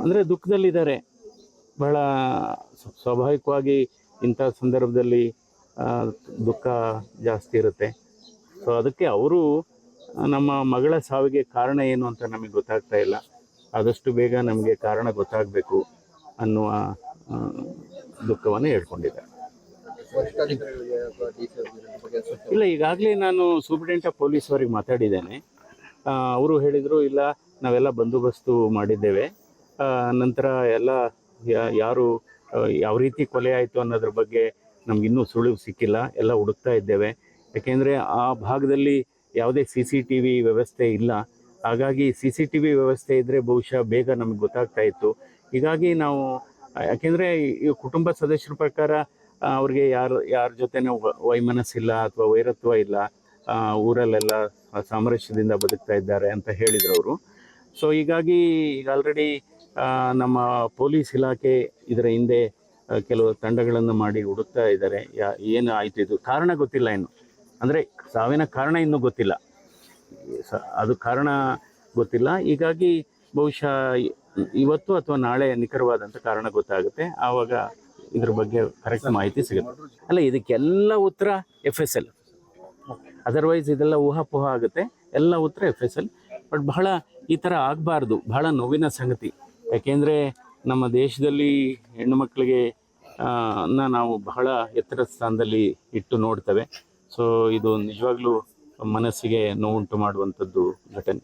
ಅಂದರೆ ದುಃಖದಲ್ಲಿದ್ದಾರೆ. ಬಹಳ ಸ್ವಾಭಾವಿಕವಾಗಿ ಇಂಥ ಸಂದರ್ಭದಲ್ಲಿ ದುಃಖ ಜಾಸ್ತಿ ಇರುತ್ತೆ. ಸೊ ಅದಕ್ಕೆ ಅವರು ನಮ್ಮ ಮಗಳ ಸಾವಿಗೆ ಕಾರಣ ಏನು ಅಂತ ನಮಗೆ ಗೊತ್ತಾಗ್ತಾ ಇಲ್ಲ. ಆದಷ್ಟು ಬೇಗ ನಮಗೆ ಕಾರಣ ಗೊತ್ತಾಗಬೇಕು ಅನ್ನುವ ದುಃಖವನ್ನು ಹೇಳ್ಕೊಂಡಿದ್ದಾರೆ. ಇಲ್ಲ, ಈಗಾಗಲೇ ನಾನು ಸೂಪರಿಂಟೆಂಡೆಂಟ್ ಆಫ್ ಪೊಲೀಸ್ ಅವರಿಗೆ ಮಾತಾಡಿದ್ದೇನೆ. ಅವರು ಹೇಳಿದರು, ಇಲ್ಲ ನಾವೆಲ್ಲ ಬಂದೋಬಸ್ತು ಮಾಡಿದ್ದೇವೆ, ನಂತರ ಎಲ್ಲ ಯಾರು ಯಾವ ರೀತಿ ಕೊಲೆ ಆಯಿತು ಅನ್ನೋದ್ರ ಬಗ್ಗೆ ನಮಗಿನ್ನೂ ಸುಳಿವು ಸಿಕ್ಕಿಲ್ಲ, ಎಲ್ಲ ಹುಡುಕ್ತಾ ಇದ್ದೇವೆ. ಯಾಕೆಂದರೆ ಆ ಭಾಗದಲ್ಲಿ ಯಾವುದೇ CCTV ವ್ಯವಸ್ಥೆ ಇಲ್ಲ. ಹಾಗಾಗಿ CCTV ವ್ಯವಸ್ಥೆ ಇದ್ದರೆ ಬಹುಶಃ ಬೇಗ ನಮಗೆ ಗೊತ್ತಾಗ್ತಾ ಇತ್ತು. ಹೀಗಾಗಿ ನಾವು, ಯಾಕೆಂದರೆ ಈ ಕುಟುಂಬ ಸದಸ್ಯರ ಪ್ರಕಾರ ಅವ್ರಿಗೆ ಯಾರ ಜೊತೆನೂ ವೈಮನಸ್ಸಿಲ್ಲ ಅಥವಾ ವೈರತ್ವ ಇಲ್ಲ, ಊರಲ್ಲೆಲ್ಲ ಸಾಮರಸ್ಯದಿಂದ ಬದುಕ್ತಾ ಇದ್ದಾರೆ ಅಂತ ಹೇಳಿದ್ರು ಅವರು. ಸೊ ಹೀಗಾಗಿ ಈಗ ಆಲ್ರೆಡಿ ನಮ್ಮ ಪೊಲೀಸ್ ಇಲಾಖೆ ಇದರ ಹಿಂದೆ ಕೆಲವು ತಂಡಗಳನ್ನು ಮಾಡಿ ಹುಡುಕ್ತಾ ಇದ್ದಾರೆ. ಏನು ಆಯಿತು, ಇದು ಕಾರಣ ಗೊತ್ತಿಲ್ಲ ಇನ್ನು, ಅಂದರೆ ಸಾವಿನ ಕಾರಣ ಇನ್ನೂ ಗೊತ್ತಿಲ್ಲ, ಅದು ಕಾರಣ ಗೊತ್ತಿಲ್ಲ. ಹೀಗಾಗಿ ಬಹುಶಃ ಇವತ್ತು ಅಥವಾ ನಾಳೆ ನಿಖರವಾದಂಥ ಕಾರಣ ಗೊತ್ತಾಗುತ್ತೆ, ಆವಾಗ ಇದ್ರ ಬಗ್ಗೆ ಕರೆಕ್ಟ್ ಮಾಹಿತಿ ಸಿಗುತ್ತೆ. ಅಲ್ಲ, ಇದಕ್ಕೆಲ್ಲ ಉತ್ತರ FSL, ಅದರ್ವೈಸ್ ಇದೆಲ್ಲ ಊಹಾಪೋಹ ಆಗುತ್ತೆ. ಎಲ್ಲ ಉತ್ತರ FSL. ಬಟ್ ಬಹಳ ಈ ಥರ ಆಗಬಾರ್ದು, ಬಹಳ ನೋವಿನ ಸಂಗತಿ. ಯಾಕೆಂದರೆ ನಮ್ಮ ದೇಶದಲ್ಲಿ ಹೆಣ್ಣು ಮಕ್ಕಳಿಗೆ ನಾವು ಬಹಳ ಎತ್ತರ ಸ್ಥಾನದಲ್ಲಿ ಇಟ್ಟು ನೋಡ್ತೇವೆ. ಸೊ ಇದು ನಿಜವಾಗ್ಲೂ ಮನಸ್ಸಿಗೆ ನೋವುಂಟು ಮಾಡುವಂಥದ್ದು ಘಟನೆ.